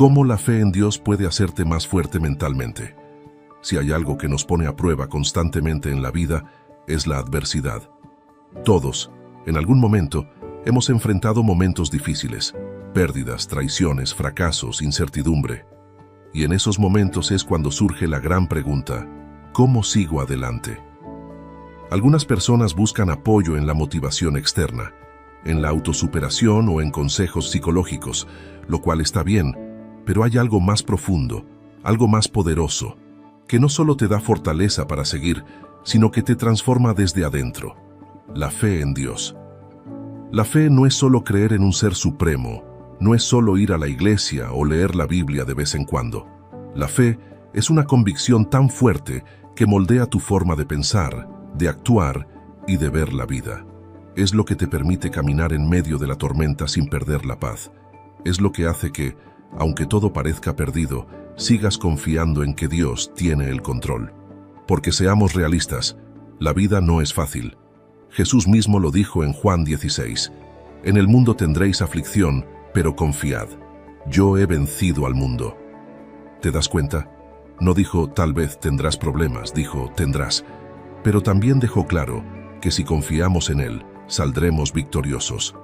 ¿Cómo la fe en Dios puede hacerte más fuerte mentalmente? Si hay algo que nos pone a prueba constantemente en la vida, es la adversidad. Todos, en algún momento, hemos enfrentado momentos difíciles, pérdidas, traiciones, fracasos, incertidumbre. Y en esos momentos es cuando surge la gran pregunta: ¿cómo sigo adelante? Algunas personas buscan apoyo en la motivación externa, en la autosuperación o en consejos psicológicos, lo cual está bien, pero hay algo más profundo, algo más poderoso, que no solo te da fortaleza para seguir, sino que te transforma desde adentro: la fe en Dios. La fe no es solo creer en un ser supremo, no es solo ir a la iglesia o leer la Biblia de vez en cuando. La fe es una convicción tan fuerte que moldea tu forma de pensar, de actuar y de ver la vida. Es lo que te permite caminar en medio de la tormenta sin perder la paz. Es lo que hace que, aunque todo parezca perdido, sigas confiando en que Dios tiene el control. Porque seamos realistas, la vida no es fácil. Jesús mismo lo dijo en Juan 16. En el mundo tendréis aflicción, pero confiad. Yo he vencido al mundo. ¿Te das cuenta? No dijo tal vez tendrás problemas, dijo tendrás. Pero también dejó claro que si confiamos en Él, saldremos victoriosos.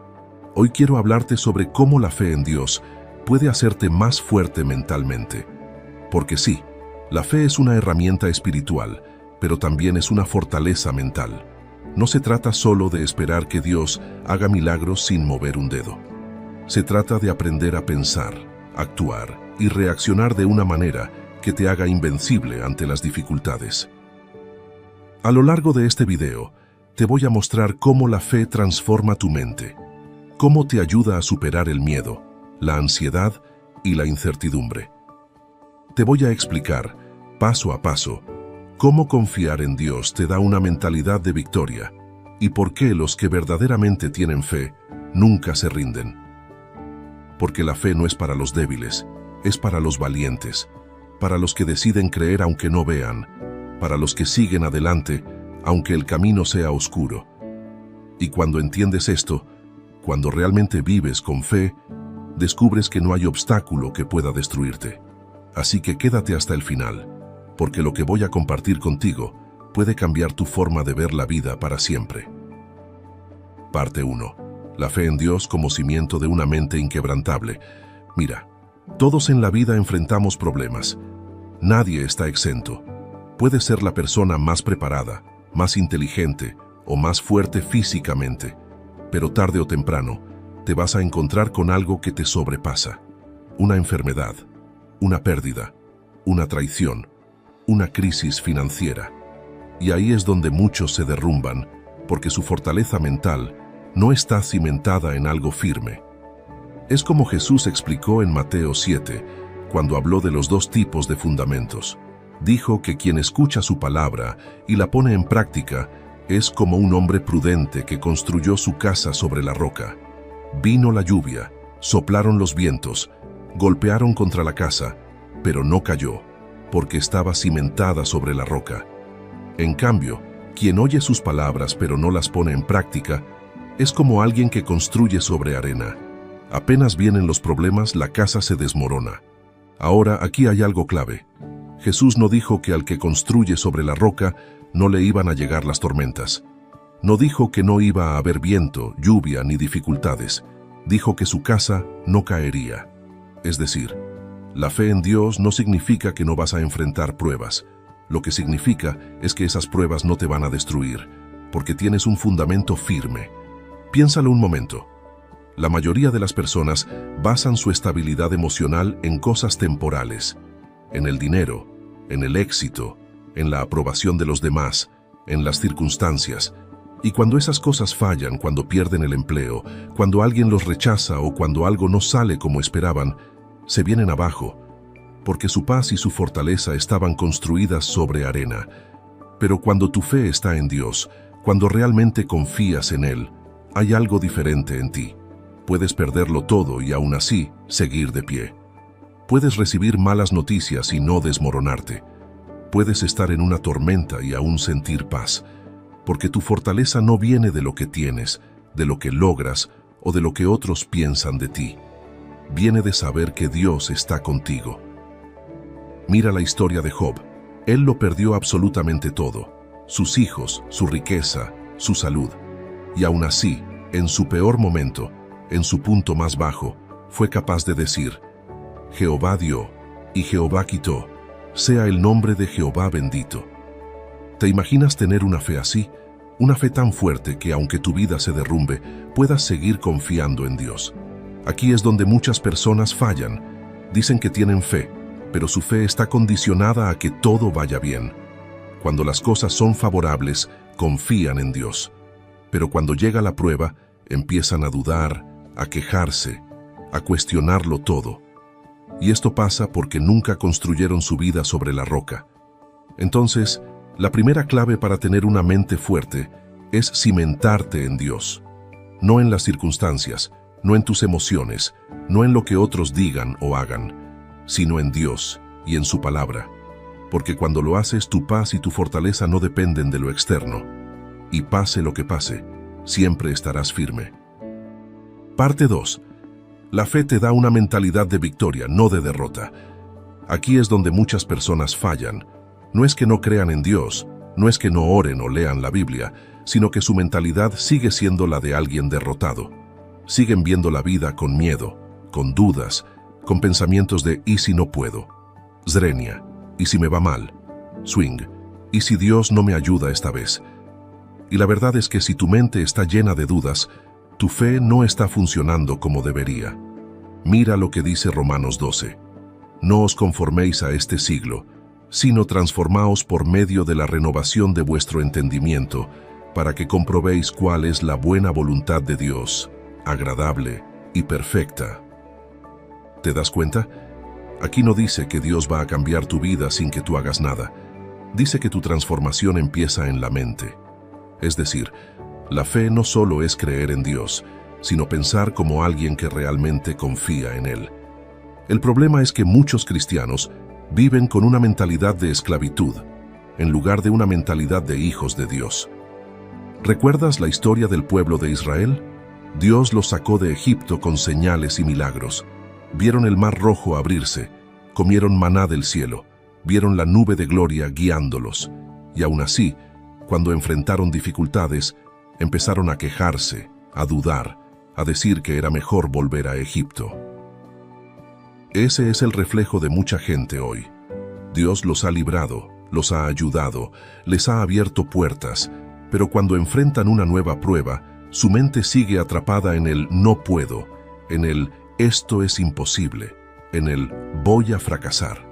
Hoy quiero hablarte sobre cómo la fe en Dios puede hacerte más fuerte mentalmente. Porque sí, la fe es una herramienta espiritual, pero también es una fortaleza mental. No se trata solo de esperar que Dios haga milagros sin mover un dedo. Se trata de aprender a pensar, actuar y reaccionar de una manera que te haga invencible ante las dificultades. A lo largo de este video, te voy a mostrar cómo la fe transforma tu mente, cómo te ayuda a superar el miedo, la ansiedad y la incertidumbre. Te voy a explicar, paso a paso, cómo confiar en Dios te da una mentalidad de victoria y por qué los que verdaderamente tienen fe nunca se rinden. Porque la fe no es para los débiles, es para los valientes, para los que deciden creer aunque no vean, para los que siguen adelante aunque el camino sea oscuro. Y cuando entiendes esto, cuando realmente vives con fe, descubres que no hay obstáculo que pueda destruirte. Así que quédate hasta el final, porque lo que voy a compartir contigo puede cambiar tu forma de ver la vida para siempre. Parte 1. La fe en Dios como cimiento de una mente inquebrantable. Mira, todos en la vida enfrentamos problemas. Nadie está exento. Puedes ser la persona más preparada, más inteligente o más fuerte físicamente, pero tarde o temprano te vas a encontrar con algo que te sobrepasa. Una enfermedad, una pérdida, una traición, una crisis financiera. Y ahí es donde muchos se derrumban, porque su fortaleza mental no está cimentada en algo firme. Es como Jesús explicó en Mateo 7, cuando habló de los dos tipos de fundamentos. Dijo que quien escucha su palabra y la pone en práctica es como un hombre prudente que construyó su casa sobre la roca. Vino la lluvia, soplaron los vientos, golpearon contra la casa, pero no cayó, porque estaba cimentada sobre la roca. En cambio, quien oye sus palabras pero no las pone en práctica, es como alguien que construye sobre arena. Apenas vienen los problemas, la casa se desmorona. Ahora, aquí hay algo clave. Jesús no dijo que al que construye sobre la roca no le iban a llegar las tormentas. No dijo que no iba a haber viento, lluvia ni dificultades. Dijo que su casa no caería. Es decir, la fe en Dios no significa que no vas a enfrentar pruebas. Lo que significa es que esas pruebas no te van a destruir, porque tienes un fundamento firme. Piénsalo un momento. La mayoría de las personas basan su estabilidad emocional en cosas temporales, en el dinero, en el éxito, en la aprobación de los demás, en las circunstancias. Y cuando esas cosas fallan, cuando pierden el empleo, cuando alguien los rechaza o cuando algo no sale como esperaban, se vienen abajo, porque su paz y su fortaleza estaban construidas sobre arena. Pero cuando tu fe está en Dios, cuando realmente confías en Él, hay algo diferente en ti. Puedes perderlo todo y aún así seguir de pie. Puedes recibir malas noticias y no desmoronarte. Puedes estar en una tormenta y aún sentir paz, porque tu fortaleza no viene de lo que tienes, de lo que logras o de lo que otros piensan de ti. viene de saber que Dios está contigo. Mira la historia de Job. Él lo perdió absolutamente todo: sus hijos, su riqueza, su salud. Y aún así, en su peor momento, en su punto más bajo, fue capaz de decir: Jehová dio y Jehová quitó, sea el nombre de Jehová bendito. ¿Te imaginas tener una fe así? Una fe tan fuerte que aunque tu vida se derrumbe, puedas seguir confiando en Dios. Aquí es donde muchas personas fallan. Dicen que tienen fe, pero su fe está condicionada a que todo vaya bien. Cuando las cosas son favorables, confían en Dios. Pero cuando llega la prueba, empiezan a dudar, a quejarse, a cuestionarlo todo. Y esto pasa porque nunca construyeron su vida sobre la roca. Entonces, la primera clave para tener una mente fuerte es cimentarte en Dios. No en las circunstancias, no en tus emociones, no en lo que otros digan o hagan, sino en Dios y en su palabra. Porque cuando lo haces, tu paz y tu fortaleza no dependen de lo externo. Y pase lo que pase, siempre estarás firme. Parte 2. La fe te da una mentalidad de victoria, no de derrota. Aquí es donde muchas personas fallan. No es que no crean en Dios, no es que no oren o lean la Biblia, sino que su mentalidad sigue siendo la de alguien derrotado. Siguen viendo la vida con miedo, con dudas, con pensamientos de ¿y si no puedo? Zrenia, ¿y si me va mal? Swing, ¿y si Dios no me ayuda esta vez? Y la verdad es que si tu mente está llena de dudas, tu fe no está funcionando como debería. Mira lo que dice Romanos 12. No os conforméis a este siglo, sino transformaos por medio de la renovación de vuestro entendimiento, para que comprobéis cuál es la buena voluntad de Dios, agradable y perfecta. ¿Te das cuenta? Aquí no dice que Dios va a cambiar tu vida sin que tú hagas nada. Dice que tu transformación empieza en la mente. Es decir, la fe no solo es creer en Dios, sino pensar como alguien que realmente confía en Él. El problema es que muchos cristianos viven con una mentalidad de esclavitud, en lugar de una mentalidad de hijos de Dios. ¿Recuerdas la historia del pueblo de Israel? Dios los sacó de Egipto con señales y milagros. Vieron el mar rojo abrirse, comieron maná del cielo, vieron la nube de gloria guiándolos. Y aún así, cuando enfrentaron dificultades, empezaron a quejarse, a dudar, a decir que era mejor volver a Egipto. Ese es el reflejo de mucha gente hoy. Dios los ha librado, los ha ayudado, les ha abierto puertas, pero cuando enfrentan una nueva prueba, su mente sigue atrapada en el no puedo, en el esto es imposible, en el voy a fracasar.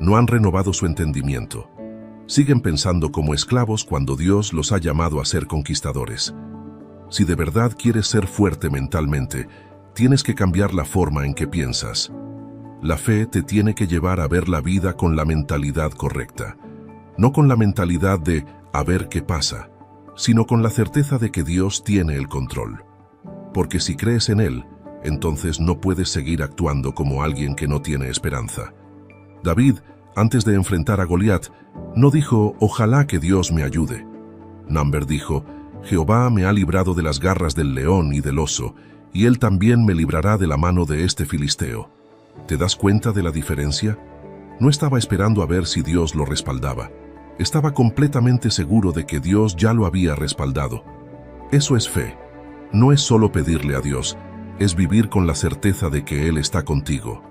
No han renovado su entendimiento. Siguen pensando como esclavos cuando Dios los ha llamado a ser conquistadores. Si de verdad quieres ser fuerte mentalmente, tienes que cambiar la forma en que piensas. La fe te tiene que llevar a ver la vida con la mentalidad correcta, no con la mentalidad de a ver qué pasa, sino con la certeza de que Dios tiene el control. Porque si crees en Él, entonces no puedes seguir actuando como alguien que no tiene esperanza. David, antes de enfrentar a Goliat, no dijo, ojalá que Dios me ayude. Number dijo, Jehová me ha librado de las garras del león y del oso, y Él también me librará de la mano de este filisteo. ¿Te das cuenta de la diferencia? No estaba esperando a ver si Dios lo respaldaba. Estaba completamente seguro de que Dios ya lo había respaldado. Eso es fe. No es solo pedirle a Dios, es vivir con la certeza de que Él está contigo.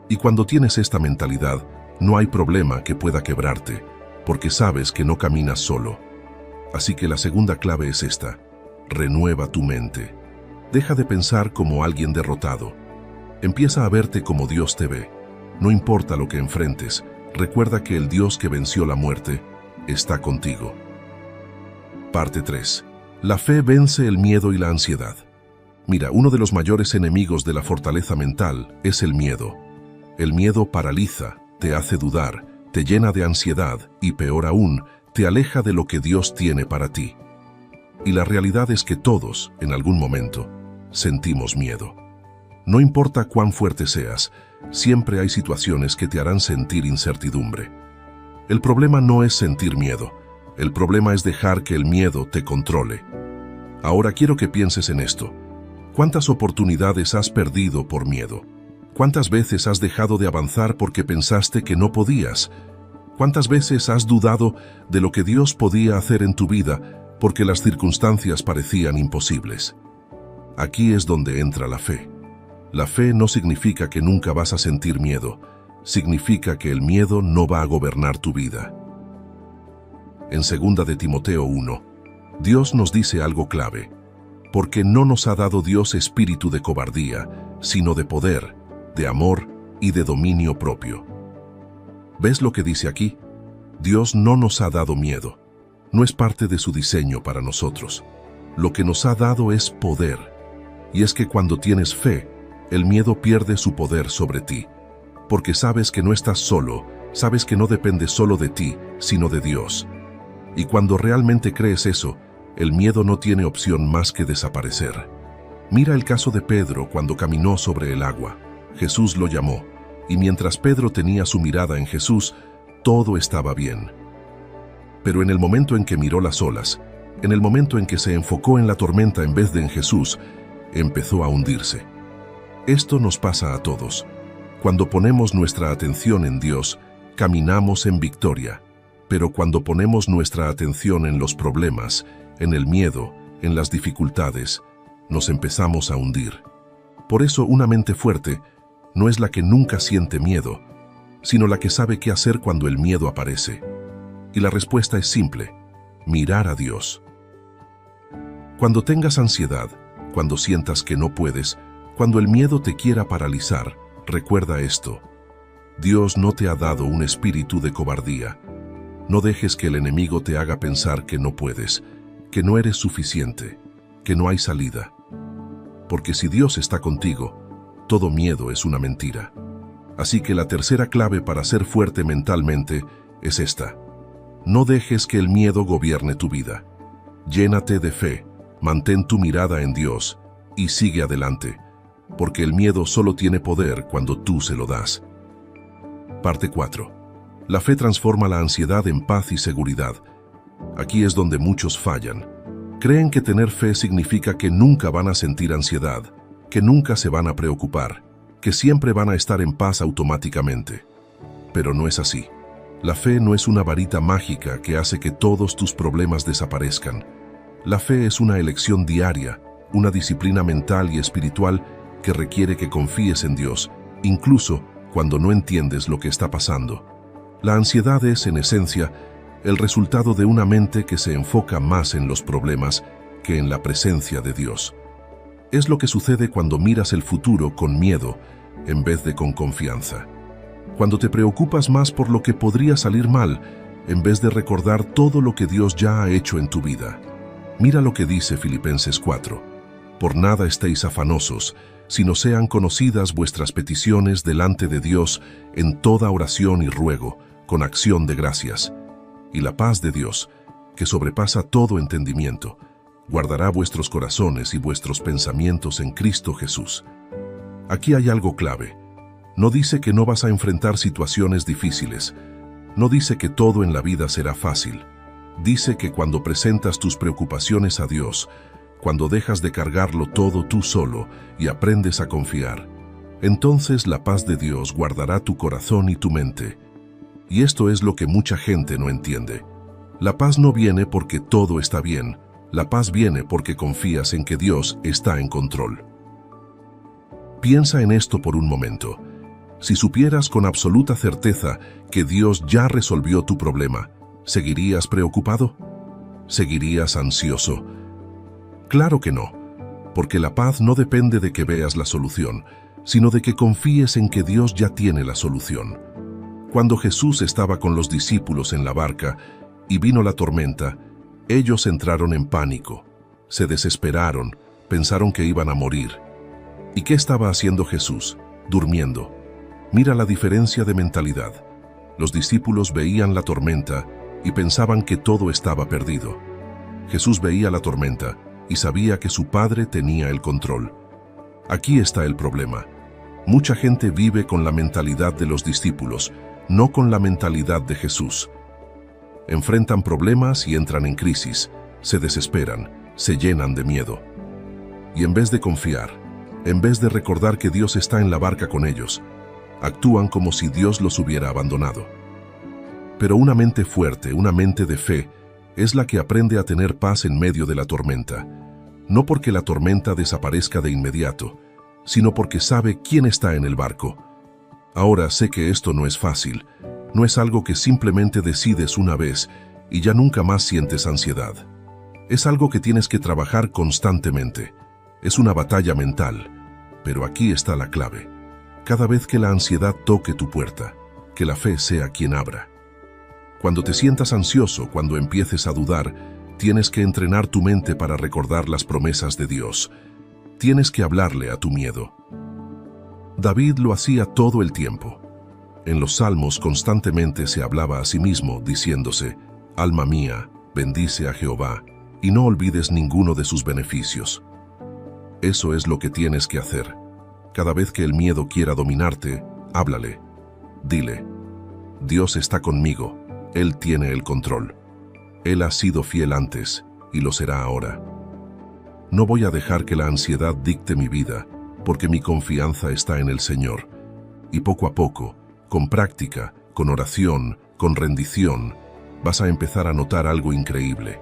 Y cuando tienes esta mentalidad, no hay problema que pueda quebrarte, porque sabes que no caminas solo. Así que la segunda clave es esta: renueva tu mente. Deja de pensar como alguien derrotado. Empieza a verte como Dios te ve. No importa lo que enfrentes, recuerda que el Dios que venció la muerte está contigo. Parte 3. La fe vence el miedo y la ansiedad. Mira, uno de los mayores enemigos de la fortaleza mental es el miedo. El miedo paraliza, te hace dudar, te llena de ansiedad y, peor aún, te aleja de lo que Dios tiene para ti. Y la realidad es que todos, en algún momento, sentimos miedo. No importa cuán fuerte seas, siempre hay situaciones que te harán sentir incertidumbre. El problema no es sentir miedo, el problema es dejar que el miedo te controle. Ahora quiero que pienses en esto. ¿Cuántas oportunidades has perdido por miedo? ¿Cuántas veces has dejado de avanzar porque pensaste que no podías? ¿Cuántas veces has dudado de lo que Dios podía hacer en tu vida porque las circunstancias parecían imposibles? Aquí es donde entra la fe. La fe no significa que nunca vas a sentir miedo, significa que el miedo no va a gobernar tu vida. En 2 de Timoteo 1, Dios nos dice algo clave, porque no nos ha dado Dios espíritu de cobardía, sino de poder, de amor y de dominio propio. ¿Ves lo que dice aquí? Dios no nos ha dado miedo, no es parte de su diseño para nosotros. Lo que nos ha dado es poder, y es que cuando tienes fe, el miedo pierde su poder sobre ti, porque sabes que no estás solo, sabes que no depende solo de ti, sino de Dios. Y cuando realmente crees eso, el miedo no tiene opción más que desaparecer. Mira el caso de Pedro cuando caminó sobre el agua. Jesús lo llamó, y mientras Pedro tenía su mirada en Jesús, todo estaba bien. Pero en el momento en que miró las olas, en el momento en que se enfocó en la tormenta en vez de en Jesús, empezó a hundirse. Esto nos pasa a todos. Cuando ponemos nuestra atención en Dios, caminamos en victoria. Pero cuando ponemos nuestra atención en los problemas, en el miedo, en las dificultades, nos empezamos a hundir. Por eso una mente fuerte no es la que nunca siente miedo, sino la que sabe qué hacer cuando el miedo aparece. Y la respuesta es simple: mirar a Dios. Cuando tengas ansiedad, cuando sientas que no puedes, cuando el miedo te quiera paralizar, recuerda esto: Dios no te ha dado un espíritu de cobardía. No dejes que el enemigo te haga pensar que no puedes, que no eres suficiente, que no hay salida. Porque si Dios está contigo, todo miedo es una mentira. Así que la tercera clave para ser fuerte mentalmente es esta: no dejes que el miedo gobierne tu vida. Llénate de fe, mantén tu mirada en Dios y sigue adelante, porque el miedo solo tiene poder cuando tú se lo das. Parte 4. La fe transforma la ansiedad en paz y seguridad. Aquí es donde muchos fallan. Creen que tener fe significa que nunca van a sentir ansiedad, que nunca se van a preocupar, que siempre van a estar en paz automáticamente. Pero no es así. La fe no es una varita mágica que hace que todos tus problemas desaparezcan. La fe es una elección diaria, una disciplina mental y espiritual que requiere que confíes en Dios, incluso cuando no entiendes lo que está pasando. La ansiedad es, en esencia, el resultado de una mente que se enfoca más en los problemas que en la presencia de Dios. Es lo que sucede cuando miras el futuro con miedo en vez de con confianza. Cuando te preocupas más por lo que podría salir mal en vez de recordar todo lo que Dios ya ha hecho en tu vida. Mira lo que dice Filipenses 4. Por nada estéis afanosos, sino sean conocidas vuestras peticiones delante de Dios en toda oración y ruego, con acción de gracias. Y la paz de Dios, que sobrepasa todo entendimiento, guardará vuestros corazones y vuestros pensamientos en Cristo Jesús. Aquí hay algo clave. No dice que no vas a enfrentar situaciones difíciles. No dice que todo en la vida será fácil. Dice que cuando presentas tus preocupaciones a Dios, cuando dejas de cargarlo todo tú solo y aprendes a confiar, entonces la paz de Dios guardará tu corazón y tu mente. Y esto es lo que mucha gente no entiende. La paz no viene porque todo está bien. La paz viene porque confías en que Dios está en control. Piensa en esto por un momento. Si supieras con absoluta certeza que Dios ya resolvió tu problema, ¿seguirías preocupado? ¿Seguirías ansioso? Claro que no, porque la paz no depende de que veas la solución, sino de que confíes en que Dios ya tiene la solución. Cuando Jesús estaba con los discípulos en la barca y vino la tormenta, ellos entraron en pánico, se desesperaron, pensaron que iban a morir. ¿Y qué estaba haciendo Jesús? Durmiendo. Mira la diferencia de mentalidad. Los discípulos veían la tormenta y pensaban que todo estaba perdido. Jesús veía la tormenta y sabía que su Padre tenía el control. Aquí está el problema. Mucha gente vive con la mentalidad de los discípulos, no con la mentalidad de Jesús. Enfrentan problemas y entran en crisis, se desesperan, se llenan de miedo. Y en vez de confiar, en vez de recordar que Dios está en la barca con ellos, actúan como si Dios los hubiera abandonado. Pero una mente fuerte, una mente de fe, es la que aprende a tener paz en medio de la tormenta, no porque la tormenta desaparezca de inmediato, sino porque sabe quién está en el barco. Ahora sé que esto no es fácil, no es algo que simplemente decides una vez y ya nunca más sientes ansiedad. Es algo que tienes que trabajar constantemente. Es una batalla mental, pero aquí está la clave. Cada vez que la ansiedad toque tu puerta, que la fe sea quien abra. Cuando te sientas ansioso, cuando empieces a dudar, tienes que entrenar tu mente para recordar las promesas de Dios. Tienes que hablarle a tu miedo. David lo hacía todo el tiempo. En los salmos constantemente se hablaba a sí mismo, diciéndose: «Alma mía, bendice a Jehová, y no olvides ninguno de sus beneficios». Eso es lo que tienes que hacer. Cada vez que el miedo quiera dominarte, háblale. Dile: «Dios está conmigo, Él tiene el control. Él ha sido fiel antes, y lo será ahora. No voy a dejar que la ansiedad dicte mi vida, porque mi confianza está en el Señor». Y poco a poco, con práctica, con oración, con rendición, vas a empezar a notar algo increíble.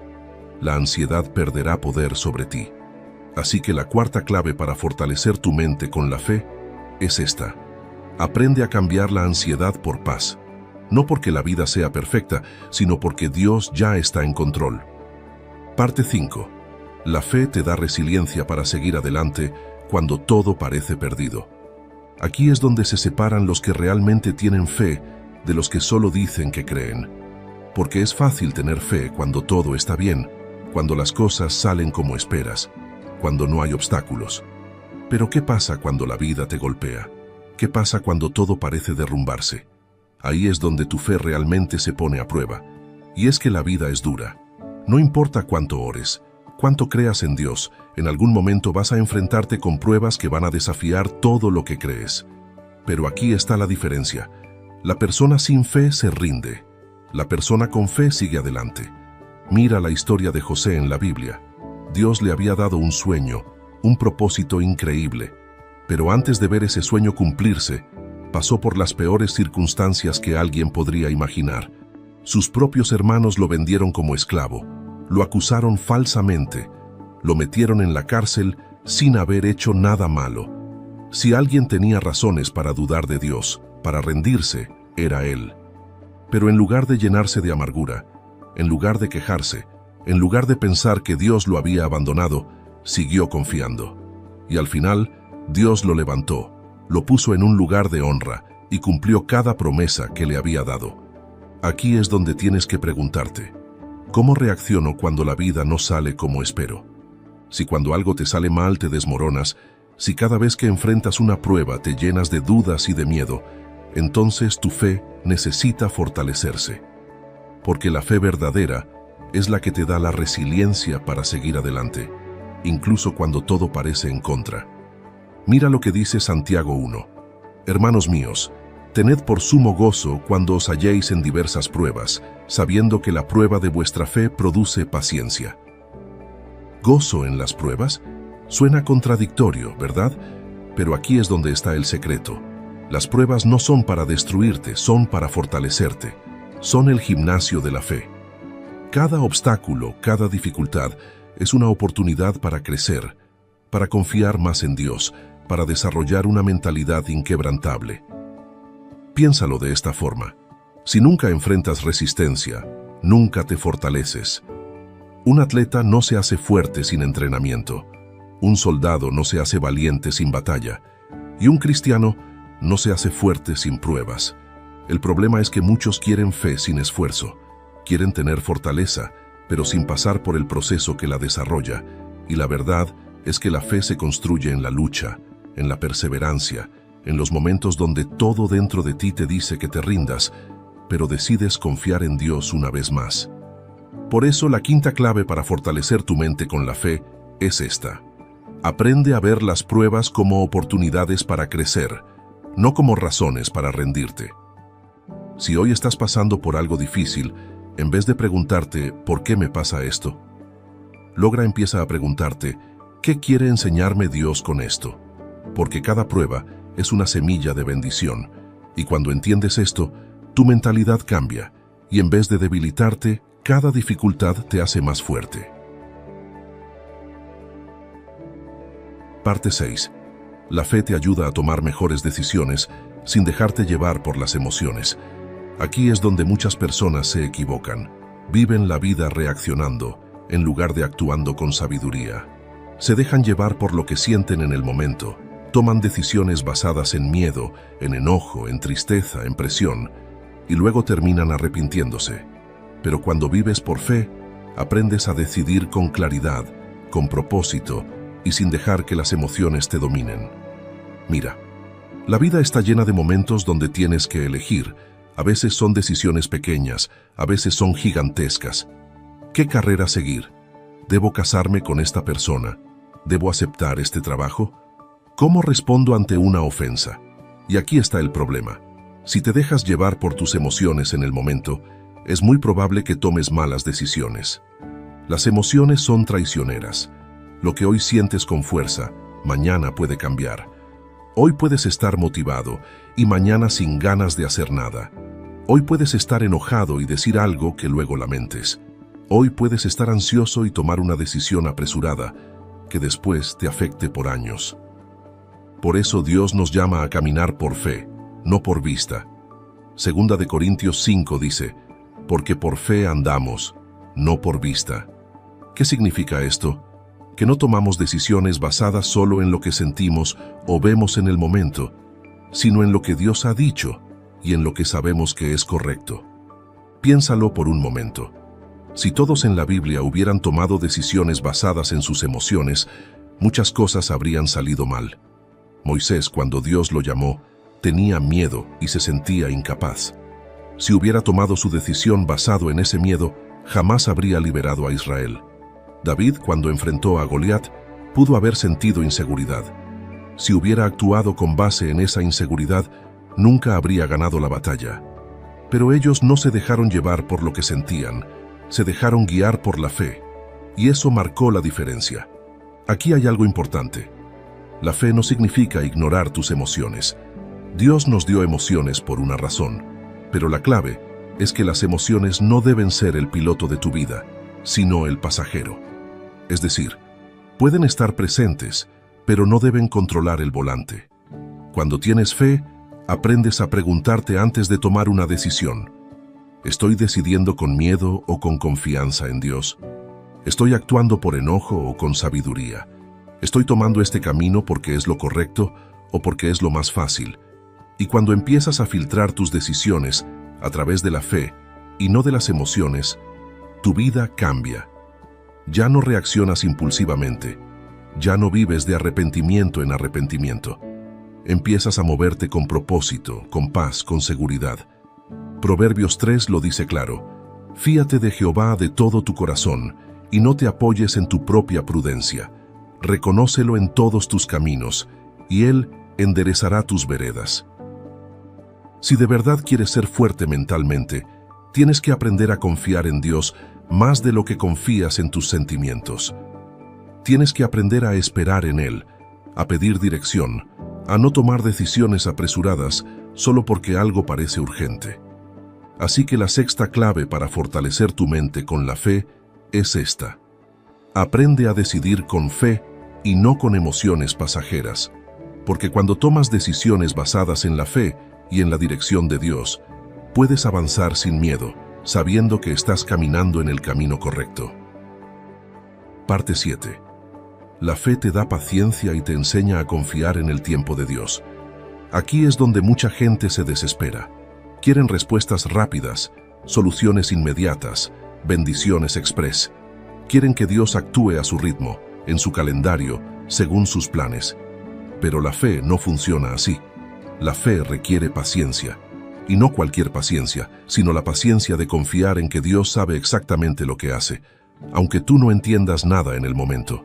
La ansiedad perderá poder sobre ti. Así que la cuarta clave para fortalecer tu mente con la fe es esta. Aprende a cambiar la ansiedad por paz. No porque la vida sea perfecta, sino porque Dios ya está en control. Parte 5. La fe te da resiliencia para seguir adelante cuando todo parece perdido. Aquí es donde se separan los que realmente tienen fe de los que solo dicen que creen. Porque es fácil tener fe cuando todo está bien, cuando las cosas salen como esperas, cuando no hay obstáculos. Pero ¿qué pasa cuando la vida te golpea? ¿Qué pasa cuando todo parece derrumbarse? Ahí es donde tu fe realmente se pone a prueba. Y es que la vida es dura. No importa cuánto ores, cuánto creas en Dios, en algún momento vas a enfrentarte con pruebas que van a desafiar todo lo que crees. Pero aquí está la diferencia. La persona sin fe se rinde. La persona con fe sigue adelante. Mira la historia de José en la Biblia. Dios le había dado un sueño, un propósito increíble. Pero antes de ver ese sueño cumplirse, pasó por las peores circunstancias que alguien podría imaginar. Sus propios hermanos lo vendieron como esclavo, lo acusaron falsamente, lo metieron en la cárcel sin haber hecho nada malo. Si alguien tenía razones para dudar de Dios, para rendirse, era él. Pero en lugar de llenarse de amargura, en lugar de quejarse, en lugar de pensar que Dios lo había abandonado, siguió confiando. Y al final, Dios lo levantó, lo puso en un lugar de honra y cumplió cada promesa que le había dado. Aquí es donde tienes que preguntarte: ¿cómo reacciono cuando la vida no sale como espero? Si cuando algo te sale mal te desmoronas, si cada vez que enfrentas una prueba te llenas de dudas y de miedo, entonces tu fe necesita fortalecerse. Porque la fe verdadera es la que te da la resiliencia para seguir adelante, incluso cuando todo parece en contra. Mira lo que dice Santiago 1. Hermanos míos, tened por sumo gozo cuando os halléis en diversas pruebas, sabiendo que la prueba de vuestra fe produce paciencia. ¿Gozo en las pruebas? Suena contradictorio, ¿verdad? Pero aquí es donde está el secreto. Las pruebas no son para destruirte, son para fortalecerte. Son el gimnasio de la fe. Cada obstáculo, cada dificultad, es una oportunidad para crecer, para confiar más en Dios, para desarrollar una mentalidad inquebrantable. Piénsalo de esta forma. Si nunca enfrentas resistencia, nunca te fortaleces. Un atleta no se hace fuerte sin entrenamiento. Un soldado no se hace valiente sin batalla. Y un cristiano no se hace fuerte sin pruebas. El problema es que muchos quieren fe sin esfuerzo. Quieren tener fortaleza, pero sin pasar por el proceso que la desarrolla. Y la verdad es que la fe se construye en la lucha, en la perseverancia, en los momentos donde todo dentro de ti te dice que te rindas, pero decides confiar en Dios una vez más. Por eso la quinta clave para fortalecer tu mente con la fe es esta. Aprende a ver las pruebas como oportunidades para crecer, no como razones para rendirte. Si hoy estás pasando por algo difícil, en vez de preguntarte ¿por qué me pasa esto?, empieza a preguntarte ¿Qué quiere enseñarme Dios con esto? Porque cada prueba es una semilla de bendición, y cuando entiendes esto, tu mentalidad cambia, y en vez de debilitarte, cada dificultad te hace más fuerte. Parte 6. La fe te ayuda a tomar mejores decisiones sin dejarte llevar por las emociones. Aquí es donde muchas personas se equivocan. Viven la vida reaccionando, en lugar de actuando con sabiduría. Se dejan llevar por lo que sienten en el momento. Toman decisiones basadas en miedo, en enojo, en tristeza, en presión, y luego terminan arrepintiéndose. Pero cuando vives por fe, aprendes a decidir con claridad, con propósito y sin dejar que las emociones te dominen. Mira, la vida está llena de momentos donde tienes que elegir. A veces son decisiones pequeñas, a veces son gigantescas. ¿Qué carrera seguir? ¿Debo casarme con esta persona? ¿Debo aceptar este trabajo? ¿Cómo respondo ante una ofensa? Y aquí está el problema. Si te dejas llevar por tus emociones en el momento, es muy probable que tomes malas decisiones. Las emociones son traicioneras. Lo que hoy sientes con fuerza, mañana puede cambiar. Hoy puedes estar motivado y mañana sin ganas de hacer nada. Hoy puedes estar enojado y decir algo que luego lamentes. Hoy puedes estar ansioso y tomar una decisión apresurada que después te afecte por años. Por eso Dios nos llama a caminar por fe, no por vista. Segunda de Corintios 5 dice, porque por fe andamos, no por vista. ¿Qué significa esto? Que no tomamos decisiones basadas solo en lo que sentimos o vemos en el momento, sino en lo que Dios ha dicho y en lo que sabemos que es correcto. Piénsalo por un momento. Si todos en la Biblia hubieran tomado decisiones basadas en sus emociones, muchas cosas habrían salido mal. Moisés, cuando Dios lo llamó, tenía miedo y se sentía incapaz. Si hubiera tomado su decisión basado en ese miedo, jamás habría liberado a Israel. David, cuando enfrentó a Goliat, pudo haber sentido inseguridad. Si hubiera actuado con base en esa inseguridad, nunca habría ganado la batalla. Pero ellos no se dejaron llevar por lo que sentían, se dejaron guiar por la fe, y eso marcó la diferencia. Aquí hay algo importante. La fe no significa ignorar tus emociones. Dios nos dio emociones por una razón, pero la clave es que las emociones no deben ser el piloto de tu vida, sino el pasajero. Es decir, pueden estar presentes, pero no deben controlar el volante. Cuando tienes fe, aprendes a preguntarte antes de tomar una decisión. ¿Estoy decidiendo con miedo o con confianza en Dios? ¿Estoy actuando por enojo o con sabiduría? ¿Estoy tomando este camino porque es lo correcto o porque es lo más fácil? Y cuando empiezas a filtrar tus decisiones a través de la fe y no de las emociones, tu vida cambia. Ya no reaccionas impulsivamente, ya no vives de arrepentimiento en arrepentimiento. Empiezas a moverte con propósito, con paz, con seguridad. Proverbios 3 lo dice claro: fíate de Jehová de todo tu corazón y no te apoyes en tu propia prudencia. Reconócelo en todos tus caminos y Él enderezará tus veredas. Si de verdad quieres ser fuerte mentalmente, tienes que aprender a confiar en Dios más de lo que confías en tus sentimientos. Tienes que aprender a esperar en Él, a pedir dirección, a no tomar decisiones apresuradas solo porque algo parece urgente. Así que la sexta clave para fortalecer tu mente con la fe es esta. Aprende a decidir con fe y no con emociones pasajeras, porque cuando tomas decisiones basadas en la fe y en la dirección de Dios, puedes avanzar sin miedo, sabiendo que estás caminando en el camino correcto. Parte 7. La fe te da paciencia y te enseña a confiar en el tiempo de Dios. Aquí es donde mucha gente se desespera. Quieren respuestas rápidas, soluciones inmediatas, bendiciones express. Quieren que Dios actúe a su ritmo, en su calendario, según sus planes. Pero la fe no funciona así. La fe requiere paciencia. Y no cualquier paciencia, sino la paciencia de confiar en que Dios sabe exactamente lo que hace, aunque tú no entiendas nada en el momento.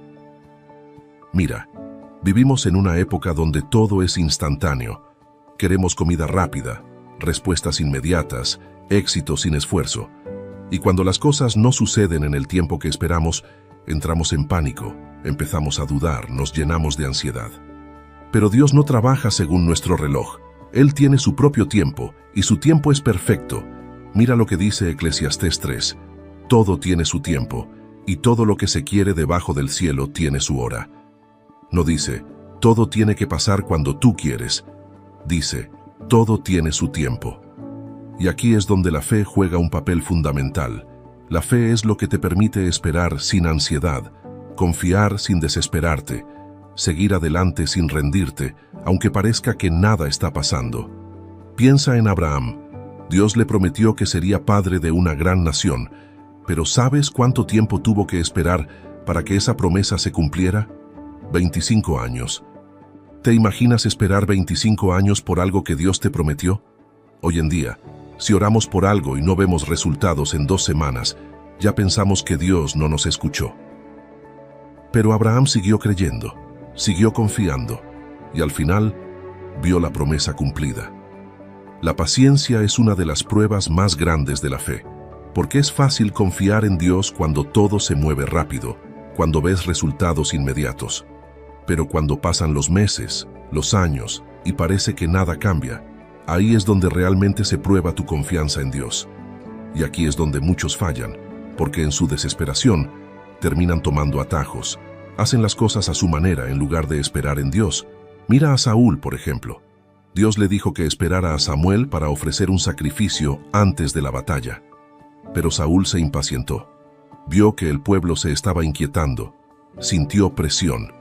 Mira, vivimos en una época donde todo es instantáneo. Queremos comida rápida, respuestas inmediatas, éxito sin esfuerzo. Y cuando las cosas no suceden en el tiempo que esperamos, entramos en pánico, empezamos a dudar, nos llenamos de ansiedad. Pero Dios no trabaja según nuestro reloj. Él tiene su propio tiempo, y su tiempo es perfecto. Mira lo que dice Eclesiastés 3. Todo tiene su tiempo, y todo lo que se quiere debajo del cielo tiene su hora. No dice, todo tiene que pasar cuando tú quieres. Dice, todo tiene su tiempo. Y aquí es donde la fe juega un papel fundamental. La fe es lo que te permite esperar sin ansiedad, confiar sin desesperarte, seguir adelante sin rendirte, aunque parezca que nada está pasando. Piensa en Abraham. Dios le prometió que sería padre de una gran nación, pero ¿sabes cuánto tiempo tuvo que esperar para que esa promesa se cumpliera? 25 años. ¿Te imaginas esperar 25 años por algo que Dios te prometió? Hoy en día, si oramos por algo y no vemos resultados en 2 semanas, ya pensamos que Dios no nos escuchó. Pero Abraham siguió creyendo, siguió confiando, y al final vio la promesa cumplida. La paciencia es una de las pruebas más grandes de la fe, porque es fácil confiar en Dios cuando todo se mueve rápido, cuando ves resultados inmediatos. Pero cuando pasan los meses, los años, y parece que nada cambia, ahí es donde realmente se prueba tu confianza en Dios. Y aquí es donde muchos fallan, porque en su desesperación terminan tomando atajos, hacen las cosas a su manera en lugar de esperar en Dios. Mira a Saúl, por ejemplo. Dios le dijo que esperara a Samuel para ofrecer un sacrificio antes de la batalla. Pero Saúl se impacientó. Vio que el pueblo se estaba inquietando, sintió presión,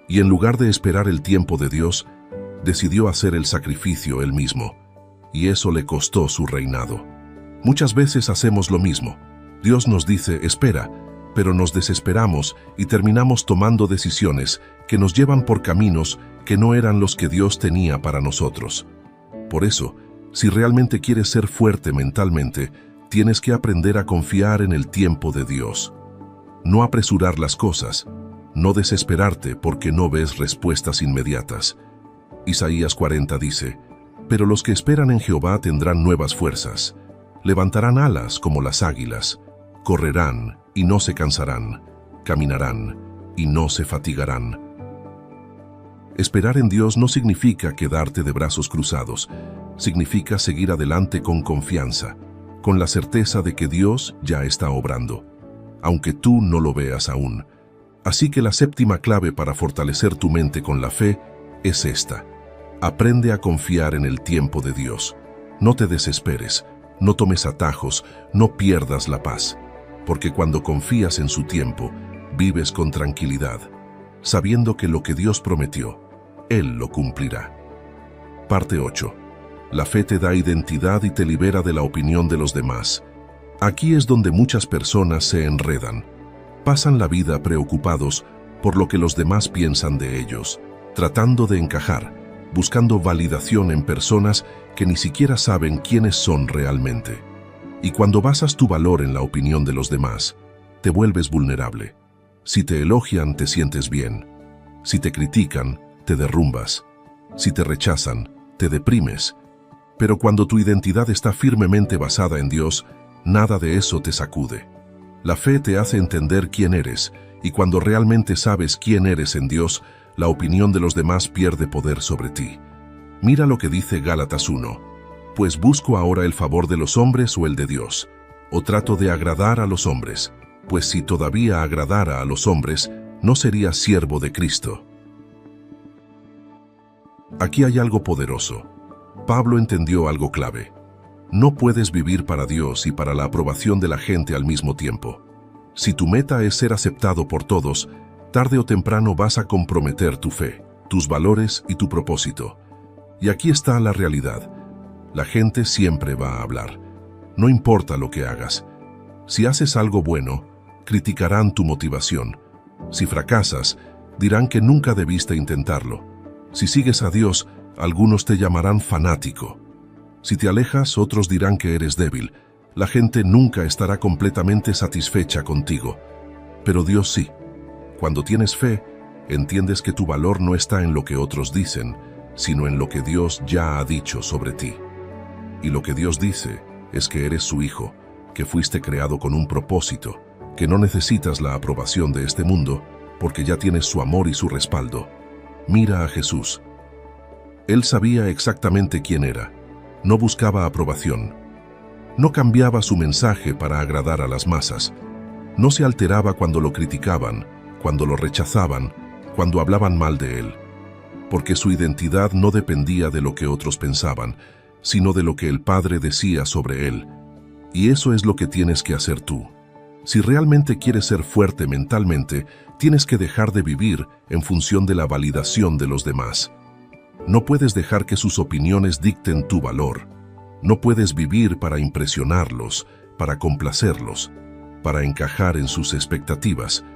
y en lugar de esperar el tiempo de Dios, decidió hacer el sacrificio él mismo, y eso le costó su reinado. Muchas veces hacemos lo mismo. Dios nos dice, espera, pero nos desesperamos y terminamos tomando decisiones que nos llevan por caminos que no eran los que Dios tenía para nosotros. Por eso, si realmente quieres ser fuerte mentalmente, tienes que aprender a confiar en el tiempo de Dios. No apresurar las cosas, no desesperarte porque no ves respuestas inmediatas. Isaías 40 dice, pero los que esperan en Jehová tendrán nuevas fuerzas, levantarán alas como las águilas, correrán y no se cansarán, caminarán y no se fatigarán. Esperar en Dios no significa quedarte de brazos cruzados, significa seguir adelante con confianza, con la certeza de que Dios ya está obrando, aunque tú no lo veas aún. Así que la séptima clave para fortalecer tu mente con la fe es esta. Aprende a confiar en el tiempo de Dios. No te desesperes, no tomes atajos, no pierdas la paz, porque cuando confías en su tiempo, vives con tranquilidad, sabiendo que lo que Dios prometió, Él lo cumplirá. Parte 8. La fe te da identidad y te libera de la opinión de los demás. Aquí es donde muchas personas se enredan. Pasan la vida preocupados por lo que los demás piensan de ellos, tratando de encajar, buscando validación en personas que ni siquiera saben quiénes son realmente. Y cuando basas tu valor en la opinión de los demás, te vuelves vulnerable. Si te elogian, te sientes bien. Si te critican, te derrumbas. Si te rechazan, te deprimes. Pero cuando tu identidad está firmemente basada en Dios, nada de eso te sacude. La fe te hace entender quién eres, y cuando realmente sabes quién eres en Dios, la opinión de los demás pierde poder sobre ti. Mira lo que dice Gálatas 1. Pues busco ahora el favor de los hombres o el de Dios, o trato de agradar a los hombres, pues si todavía agradara a los hombres, no sería siervo de Cristo. Aquí hay algo poderoso. Pablo entendió algo clave. No puedes vivir para Dios y para la aprobación de la gente al mismo tiempo. Si tu meta es ser aceptado por todos, tarde o temprano vas a comprometer tu fe, tus valores y tu propósito. Y aquí está la realidad. La gente siempre va a hablar. No importa lo que hagas. Si haces algo bueno, criticarán tu motivación. Si fracasas, dirán que nunca debiste intentarlo. Si sigues a Dios, algunos te llamarán fanático. Si te alejas, otros dirán que eres débil. La gente nunca estará completamente satisfecha contigo. Pero Dios sí. Cuando tienes fe, entiendes que tu valor no está en lo que otros dicen, sino en lo que Dios ya ha dicho sobre ti. Y lo que Dios dice es que eres su hijo, que fuiste creado con un propósito, que no necesitas la aprobación de este mundo porque ya tienes su amor y su respaldo. Mira a Jesús. Él sabía exactamente quién era. No buscaba aprobación. No cambiaba su mensaje para agradar a las masas. No se alteraba cuando lo criticaban, cuando lo rechazaban, cuando hablaban mal de él. Porque su identidad no dependía de lo que otros pensaban, sino de lo que el Padre decía sobre él. Y eso es lo que tienes que hacer tú. Si realmente quieres ser fuerte mentalmente, tienes que dejar de vivir en función de la validación de los demás. No puedes dejar que sus opiniones dicten tu valor. No puedes vivir para impresionarlos, para complacerlos, para encajar en sus expectativas,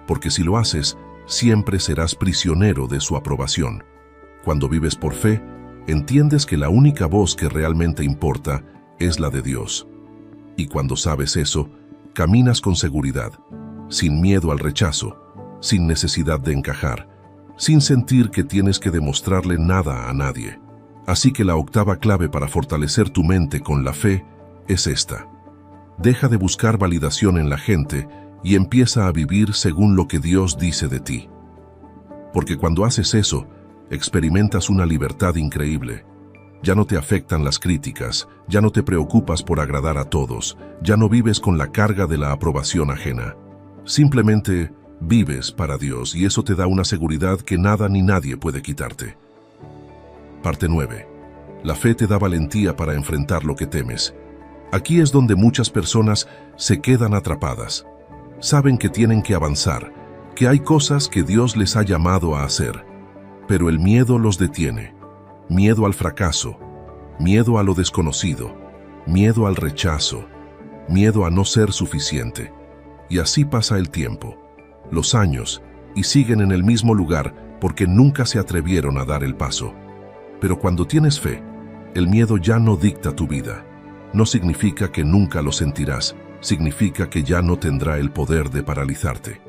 porque si lo haces, siempre serás prisionero de su aprobación. Cuando vives por fe, entiendes que la única voz que realmente importa es la de Dios. Y cuando sabes eso, caminas con seguridad, sin miedo al rechazo, sin necesidad de encajar, sin sentir que tienes que demostrarle nada a nadie. Así que la octava clave para fortalecer tu mente con la fe es esta. Deja de buscar validación en la gente y empieza a vivir según lo que Dios dice de ti. Porque cuando haces eso, experimentas una libertad increíble. Ya no te afectan las críticas, ya no te preocupas por agradar a todos, ya no vives con la carga de la aprobación ajena. Simplemente vives para Dios y eso te da una seguridad que nada ni nadie puede quitarte. Parte 9. La fe te da valentía para enfrentar lo que temes. Aquí es donde muchas personas se quedan atrapadas. Saben que tienen que avanzar, que hay cosas que Dios les ha llamado a hacer, pero el miedo los detiene. Miedo al fracaso, miedo a lo desconocido, miedo al rechazo, miedo a no ser suficiente. Y así pasa el tiempo, los años, y siguen en el mismo lugar porque nunca se atrevieron a dar el paso. Pero cuando tienes fe, el miedo ya no dicta tu vida. No significa que nunca lo sentirás, significa que ya no tendrá el poder de paralizarte.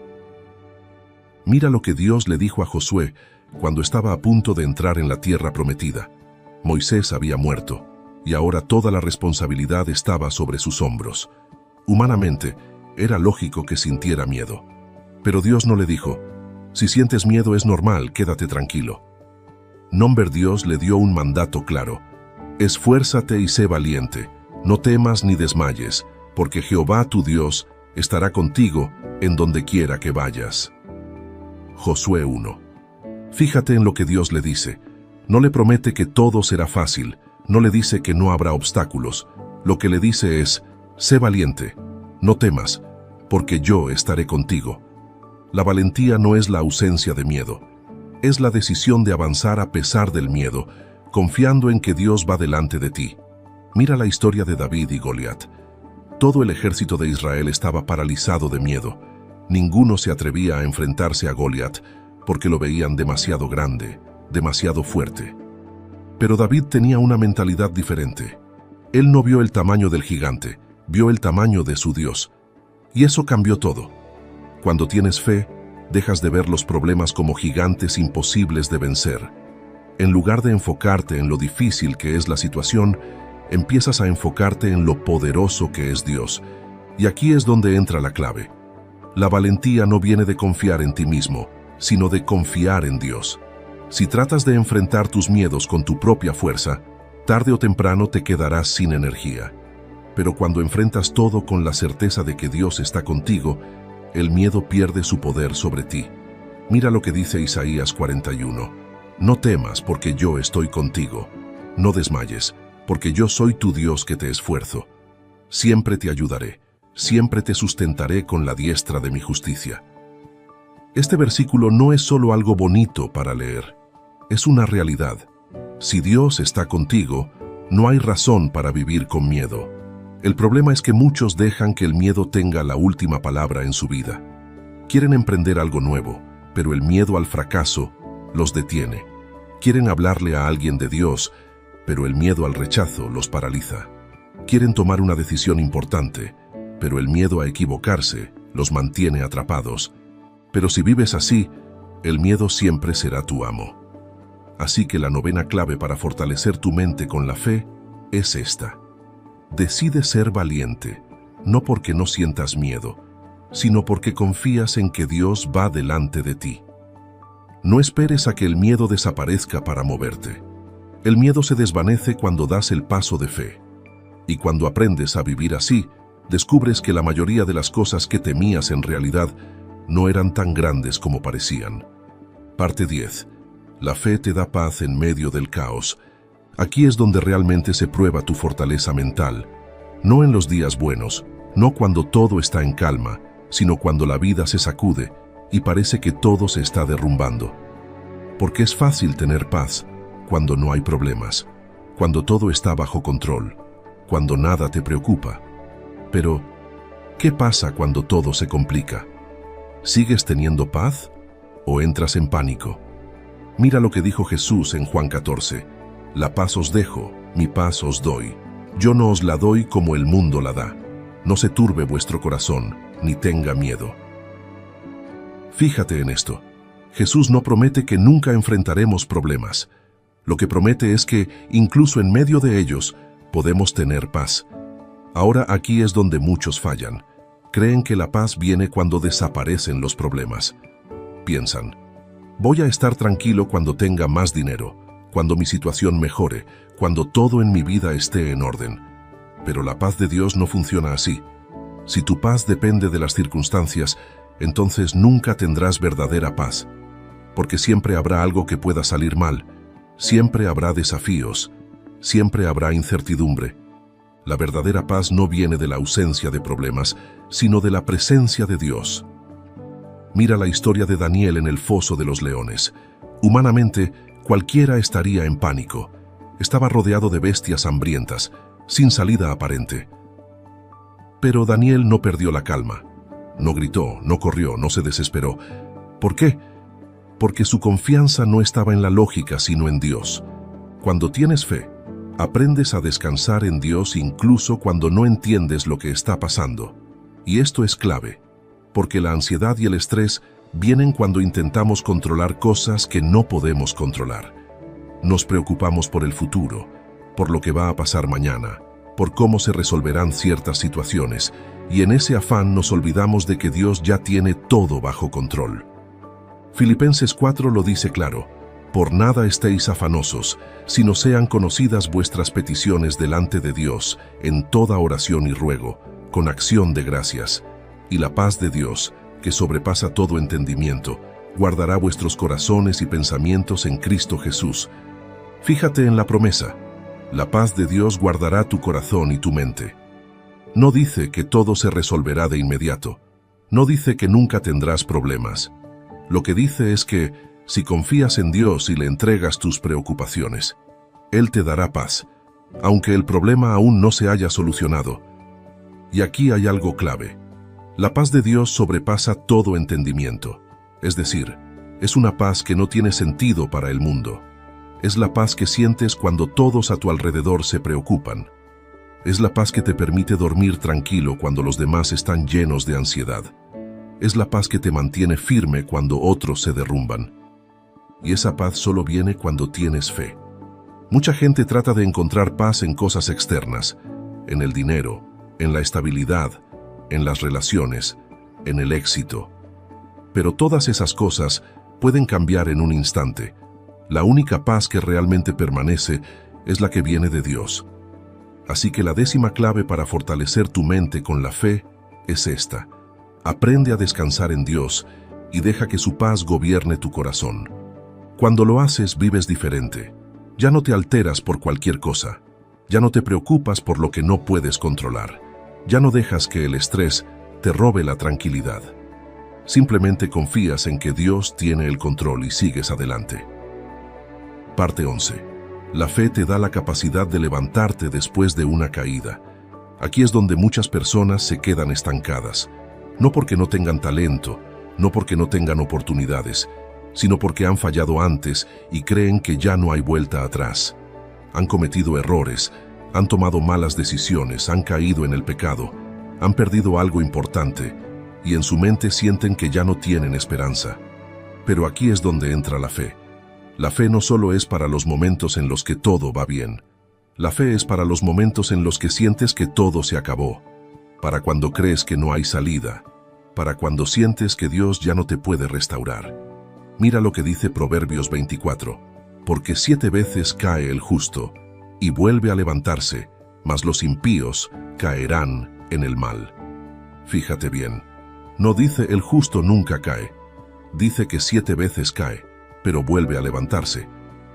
Mira lo que Dios le dijo a Josué cuando estaba a punto de entrar en la tierra prometida. Moisés había muerto, y ahora toda la responsabilidad estaba sobre sus hombros. Humanamente, era lógico que sintiera miedo. Pero Dios no le dijo, si sientes miedo es normal, quédate tranquilo. Dios le dio un mandato claro. Esfuérzate y sé valiente, no temas ni desmayes, porque Jehová tu Dios estará contigo en donde quiera que vayas. Josué 1. Fíjate en lo que Dios le dice. No le promete que todo será fácil, no le dice que no habrá obstáculos. Lo que le dice es, sé valiente, no temas, porque yo estaré contigo. La valentía no es la ausencia de miedo, es la decisión de avanzar a pesar del miedo, confiando en que Dios va delante de ti. Mira la historia de David y Goliat. Todo el ejército de Israel estaba paralizado de miedo. Ninguno se atrevía a enfrentarse a Goliat, porque lo veían demasiado grande, demasiado fuerte. Pero David tenía una mentalidad diferente. Él no vio el tamaño del gigante, vio el tamaño de su Dios. Y eso cambió todo. Cuando tienes fe, dejas de ver los problemas como gigantes imposibles de vencer. En lugar de enfocarte en lo difícil que es la situación, empiezas a enfocarte en lo poderoso que es Dios. Y aquí es donde entra la clave. La valentía no viene de confiar en ti mismo, sino de confiar en Dios. Si tratas de enfrentar tus miedos con tu propia fuerza, tarde o temprano te quedarás sin energía. Pero cuando enfrentas todo con la certeza de que Dios está contigo, el miedo pierde su poder sobre ti. Mira lo que dice Isaías 41. No temas, porque yo estoy contigo. No desmayes, porque yo soy tu Dios que te esfuerzo. Siempre te ayudaré, siempre te sustentaré con la diestra de mi justicia. Este versículo no es solo algo bonito para leer, es una realidad. Si Dios está contigo, no hay razón para vivir con miedo. El problema es que muchos dejan que el miedo tenga la última palabra en su vida. Quieren emprender algo nuevo, pero el miedo al fracaso los detiene. Quieren hablarle a alguien de Dios, pero el miedo al rechazo los paraliza. Quieren tomar una decisión importante, pero el miedo a equivocarse los mantiene atrapados. Pero si vives así, el miedo siempre será tu amo. Así que la novena clave para fortalecer tu mente con la fe es esta. Decide ser valiente, no porque no sientas miedo, sino porque confías en que Dios va delante de ti. No esperes a que el miedo desaparezca para moverte. El miedo se desvanece cuando das el paso de fe. Y cuando aprendes a vivir así, descubres que la mayoría de las cosas que temías en realidad no eran tan grandes como parecían. Parte 10. La fe te da paz en medio del caos. Aquí es donde realmente se prueba tu fortaleza mental. No en los días buenos, no cuando todo está en calma, sino cuando la vida se sacude y parece que todo se está derrumbando. Porque es fácil tener paz cuando no hay problemas, cuando todo está bajo control, cuando nada te preocupa. Pero, ¿qué pasa cuando todo se complica? ¿Sigues teniendo paz o entras en pánico? Mira lo que dijo Jesús en Juan 14. La paz os dejo, mi paz os doy. Yo no os la doy como el mundo la da. No se turbe vuestro corazón, ni tenga miedo. Fíjate en esto. Jesús no promete que nunca enfrentaremos problemas. Lo que promete es que, incluso en medio de ellos, podemos tener paz. Ahora aquí es donde muchos fallan. Creen que la paz viene cuando desaparecen los problemas. Piensan, voy a estar tranquilo cuando tenga más dinero, cuando mi situación mejore, cuando todo en mi vida esté en orden. Pero la paz de Dios no funciona así. Si tu paz depende de las circunstancias, entonces nunca tendrás verdadera paz. Porque siempre habrá algo que pueda salir mal, siempre habrá desafíos, siempre habrá incertidumbre. La verdadera paz no viene de la ausencia de problemas, sino de la presencia de Dios. Mira la historia de Daniel en el foso de los leones. Humanamente, cualquiera estaría en pánico. Estaba rodeado de bestias hambrientas, sin salida aparente. Pero Daniel no perdió la calma. No gritó, no corrió, no se desesperó. ¿Por qué? Porque su confianza no estaba en la lógica, sino en Dios. Cuando tienes fe, aprendes a descansar en Dios incluso cuando no entiendes lo que está pasando. Y esto es clave, porque la ansiedad y el estrés vienen cuando intentamos controlar cosas que no podemos controlar. Nos preocupamos por el futuro, por lo que va a pasar mañana, por cómo se resolverán ciertas situaciones, y en ese afán nos olvidamos de que Dios ya tiene todo bajo control. Filipenses 4 lo dice claro: por nada estéis afanosos, sino sean conocidas vuestras peticiones delante de Dios, en toda oración y ruego, con acción de gracias. Y la paz de Dios, que sobrepasa todo entendimiento, guardará vuestros corazones y pensamientos en Cristo Jesús. Fíjate en la promesa: la paz de Dios guardará tu corazón y tu mente. No dice que todo se resolverá de inmediato. No dice que nunca tendrás problemas. Lo que dice es que, si confías en Dios y le entregas tus preocupaciones, Él te dará paz, aunque el problema aún no se haya solucionado. Y aquí hay algo clave. La paz de Dios sobrepasa todo entendimiento. Es decir, es una paz que no tiene sentido para el mundo. Es la paz que sientes cuando todos a tu alrededor se preocupan. Es la paz que te permite dormir tranquilo cuando los demás están llenos de ansiedad. Es la paz que te mantiene firme cuando otros se derrumban. Y esa paz solo viene cuando tienes fe. Mucha gente trata de encontrar paz en cosas externas, en el dinero, en la estabilidad, en las relaciones, en el éxito. Pero todas esas cosas pueden cambiar en un instante. La única paz que realmente permanece es la que viene de Dios. Así que la 10ª clave para fortalecer tu mente con la fe es esta: aprende a descansar en Dios y deja que su paz gobierne tu corazón. Cuando lo haces, vives diferente. Ya no te alteras por cualquier cosa. Ya no te preocupas por lo que no puedes controlar. Ya no dejas que el estrés te robe la tranquilidad. Simplemente confías en que Dios tiene el control y sigues adelante. Parte 11. La fe te da la capacidad de levantarte después de una caída. Aquí es donde muchas personas se quedan estancadas. No porque no tengan talento, no porque no tengan oportunidades, sino porque han fallado antes y creen que ya no hay vuelta atrás. Han cometido errores, han tomado malas decisiones, han caído en el pecado, han perdido algo importante y en su mente sienten que ya no tienen esperanza. Pero aquí es donde entra la fe. La fe no solo es para los momentos en los que todo va bien. La fe es para los momentos en los que sientes que todo se acabó, para cuando crees que no hay salida, para cuando sientes que Dios ya no te puede restaurar. Mira lo que dice Proverbios 24, porque 7 veces cae el justo y vuelve a levantarse, mas los impíos caerán en el mal. Fíjate bien, no dice el justo nunca cae, dice que 7 veces cae, pero vuelve a levantarse.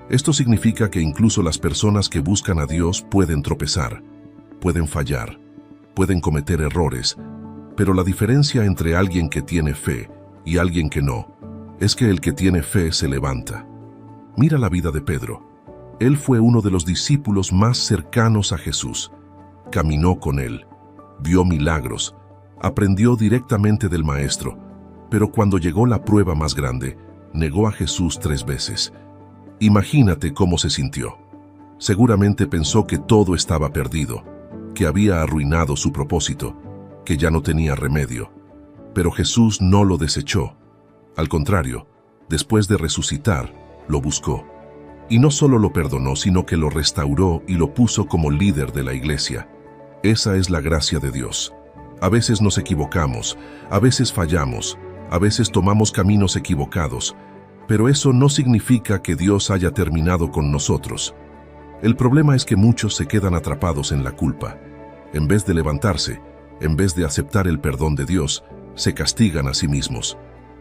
Esto significa que incluso las personas que buscan a Dios pueden tropezar, pueden fallar, pueden cometer errores, pero la diferencia entre alguien que tiene fe y alguien que no, es que el que tiene fe se levanta. Mira la vida de Pedro. Él fue uno de los discípulos más cercanos a Jesús. Caminó con él, vio milagros, aprendió directamente del Maestro, pero cuando llegó la prueba más grande, negó a Jesús 3 veces. Imagínate cómo se sintió. Seguramente pensó que todo estaba perdido, que había arruinado su propósito, que ya no tenía remedio. Pero Jesús no lo desechó. Al contrario, después de resucitar, lo buscó. Y no solo lo perdonó, sino que lo restauró y lo puso como líder de la iglesia. Esa es la gracia de Dios. A veces nos equivocamos, a veces fallamos, a veces tomamos caminos equivocados, pero eso no significa que Dios haya terminado con nosotros. El problema es que muchos se quedan atrapados en la culpa. En vez de levantarse, en vez de aceptar el perdón de Dios, se castigan a sí mismos.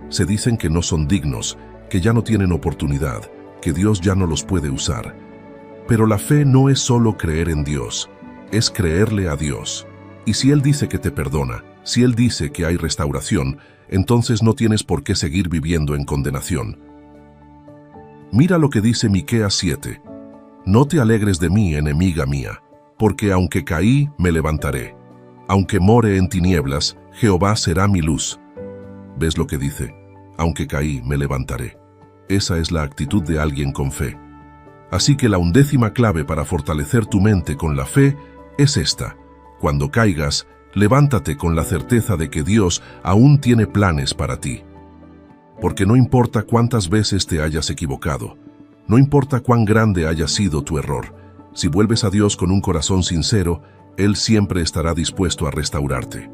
Se dicen que no son dignos, que ya no tienen oportunidad, que Dios ya no los puede usar. Pero la fe no es solo creer en Dios, es creerle a Dios. Y si Él dice que te perdona, si Él dice que hay restauración, entonces no tienes por qué seguir viviendo en condenación. Mira lo que dice Miqueas 7. No te alegres de mí, enemiga mía, porque aunque caí, me levantaré. Aunque more en tinieblas, Jehová será mi luz. ¿Ves lo que dice? Aunque caí, me levantaré. Esa es la actitud de alguien con fe. Así que la 11ª clave para fortalecer tu mente con la fe es esta. Cuando caigas, levántate con la certeza de que Dios aún tiene planes para ti. Porque no importa cuántas veces te hayas equivocado, no importa cuán grande haya sido tu error, si vuelves a Dios con un corazón sincero, Él siempre estará dispuesto a restaurarte.